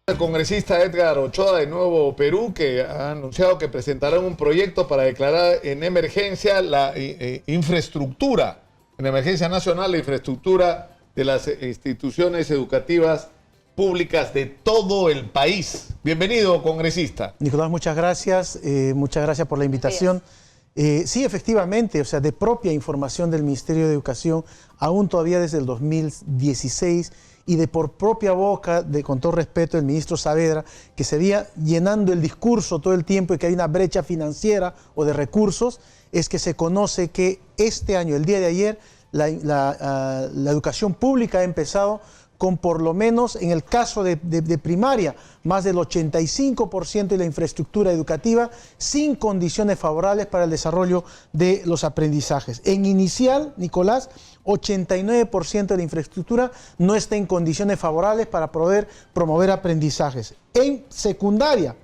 El congresista Edgar Ochoa de Nuevo Perú, que ha anunciado que presentará un proyecto para declarar en emergencia la infraestructura, en emergencia nacional, la infraestructura de las instituciones educativas públicas de todo el país. Bienvenido, congresista. Nicolás, muchas gracias por la invitación. Sí, efectivamente, o sea, de propia información del Ministerio de Educación, aún todavía desde el 2016, y de por propia boca, con todo respeto, del ministro Saavedra, que se veía llenando el discurso todo el tiempo y que hay una brecha financiera o de recursos, es que se conoce que este año, el día de ayer, la educación pública ha empezado con por lo menos, en el caso de primaria, más del 85% de la infraestructura educativa sin condiciones favorables para el desarrollo de los aprendizajes. En inicial, Nicolás, 89% de la infraestructura no está en condiciones favorables para poder promover aprendizajes. En secundaria,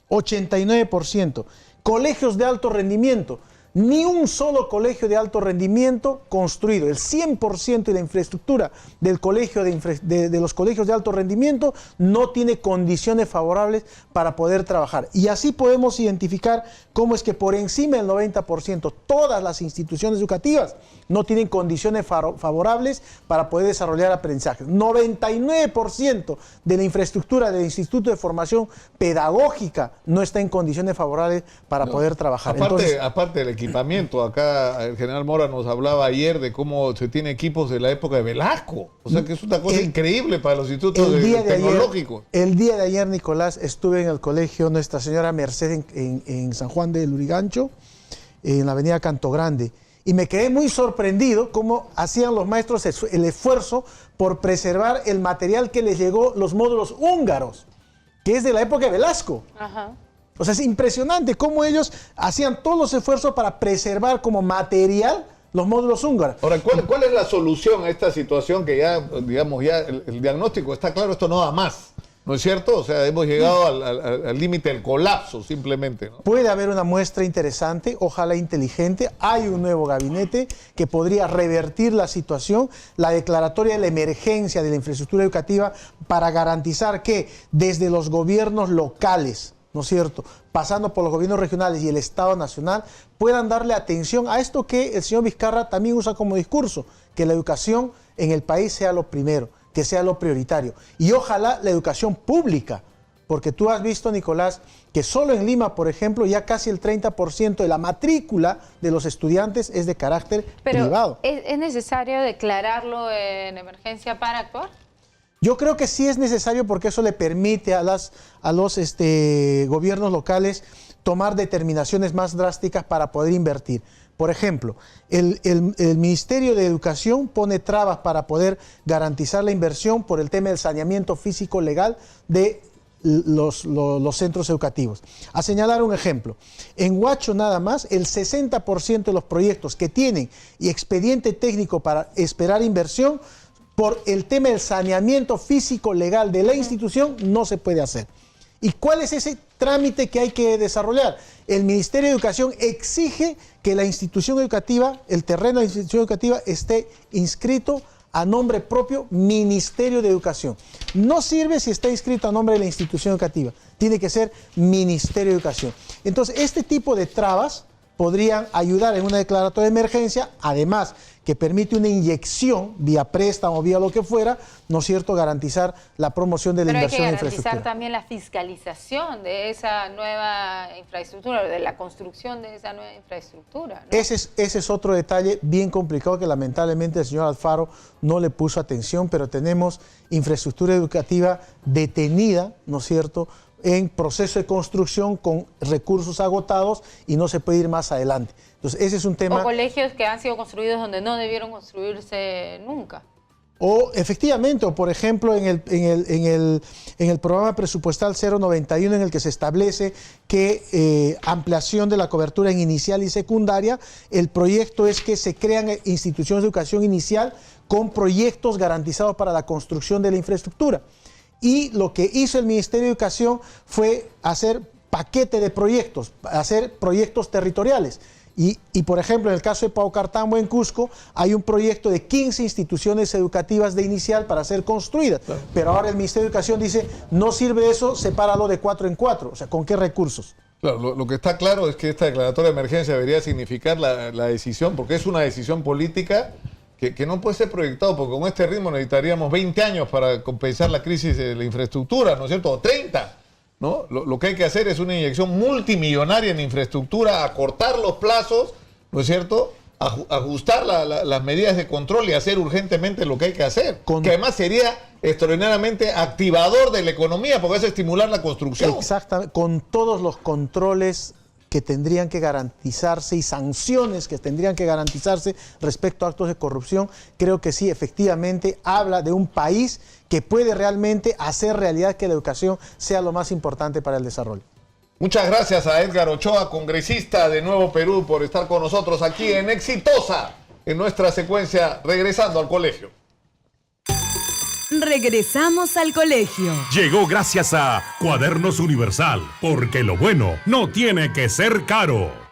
89%. Colegios de alto rendimiento. Ni un solo colegio de alto rendimiento construido. El 100% de la infraestructura del colegio de los colegios de alto rendimiento no tiene condiciones favorables para poder trabajar. Y así podemos identificar cómo es que por encima del 90% todas las instituciones educativas no tienen condiciones favorables para poder desarrollar aprendizajes. 99% de la infraestructura del Instituto de Formación Pedagógica no está en condiciones favorables para poder trabajar. Aparte del equipamiento, acá el general Mora nos hablaba ayer de cómo se tiene equipos de la época de Velasco. O sea que es una cosa increíble para los institutos tecnológicos. El día de ayer, Nicolás, estuve en el colegio Nuestra Señora Merced en San Juan de Lurigancho, en la avenida Canto Grande. Y me quedé muy sorprendido cómo hacían los maestros el esfuerzo por preservar el material que les llegó, los módulos húngaros, que es de la época de Velasco. Ajá. O sea, es impresionante cómo ellos hacían todos los esfuerzos para preservar como material los módulos húngaros. Ahora, ¿cuál es la solución a esta situación que ya, digamos, ya el diagnóstico está claro, esto no da más? ¿No es cierto? O sea, hemos llegado al límite del colapso, simplemente, ¿no? Puede haber una muestra interesante, ojalá inteligente. Hay un nuevo gabinete que podría revertir la situación, la declaratoria de la emergencia de la infraestructura educativa para garantizar que desde los gobiernos locales, ¿no es cierto?, pasando por los gobiernos regionales y el Estado Nacional, puedan darle atención a esto que el señor Vizcarra también usa como discurso, que la educación en el país sea lo primero, que sea lo prioritario. Y ojalá la educación pública, porque tú has visto, Nicolás, que solo en Lima, por ejemplo, ya casi el 30% de la matrícula de los estudiantes es de carácter privado. ¿Es necesario declararlo en emergencia para actuar? Yo creo que sí es necesario porque eso le permite a los gobiernos locales tomar determinaciones más drásticas para poder invertir. Por ejemplo, el Ministerio de Educación pone trabas para poder garantizar la inversión por el tema del saneamiento físico legal de los centros educativos. A señalar un ejemplo, en Huacho nada más, el 60% de los proyectos que tienen y expediente técnico para esperar inversión, por el tema del saneamiento físico legal de la institución, no se puede hacer. ¿Y cuál es ese trámite que hay que desarrollar? El Ministerio de Educación exige que la institución educativa, el terreno de la institución educativa, esté inscrito a nombre propio Ministerio de Educación. No sirve si está inscrito a nombre de la institución educativa, tiene que ser Ministerio de Educación. Entonces, este tipo de trabas podrían ayudar en una declaratoria de emergencia, además que permite una inyección vía préstamo, vía lo que fuera, ¿no es cierto?, garantizar la promoción de la inversión en infraestructura. Pero hay que garantizar también la fiscalización de esa nueva infraestructura, de la construcción de esa nueva infraestructura, ¿no? Ese es otro detalle bien complicado que lamentablemente el señor Alfaro no le puso atención, pero tenemos infraestructura educativa detenida, ¿no es cierto?, en proceso de construcción con recursos agotados y no se puede ir más adelante. Entonces, ese es un tema... O colegios que han sido construidos donde no debieron construirse nunca. O efectivamente, o por ejemplo en el programa presupuestal 091 en el que se establece que ampliación de la cobertura en inicial y secundaria, el proyecto es que se crean instituciones de educación inicial con proyectos garantizados para la construcción de la infraestructura. Y lo que hizo el Ministerio de Educación fue hacer paquete de proyectos, hacer proyectos territoriales. Y, por ejemplo, en el caso de Paucartambo en Cusco, hay un proyecto de 15 instituciones educativas de inicial para ser construidas. Claro. Pero ahora el Ministerio de Educación dice, no sirve eso, sepáralo de 4 en 4. O sea, ¿con qué recursos? Claro, lo que está claro es que esta declaratoria de emergencia debería significar la decisión, porque es una decisión política que no puede ser proyectado, porque con este ritmo necesitaríamos 20 años para compensar la crisis de la infraestructura, ¿no es cierto? O 30. ¿No? Lo que hay que hacer es una inyección multimillonaria en infraestructura, acortar los plazos, ¿no es cierto? Ajustar las medidas de control y hacer urgentemente lo que hay que hacer. Que además sería extraordinariamente activador de la economía, porque eso es estimular la construcción. Exactamente, con todos los controles que tendrían que garantizarse y sanciones que tendrían que garantizarse respecto a actos de corrupción, creo que sí, efectivamente, habla de un país que puede realmente hacer realidad que la educación sea lo más importante para el desarrollo. Muchas gracias a Edgar Ochoa, congresista de Nuevo Perú, por estar con nosotros aquí en Exitosa, en nuestra secuencia Regresando al Colegio. Regresamos al colegio. Llegó gracias a Cuadernos Universal, porque lo bueno no tiene que ser caro.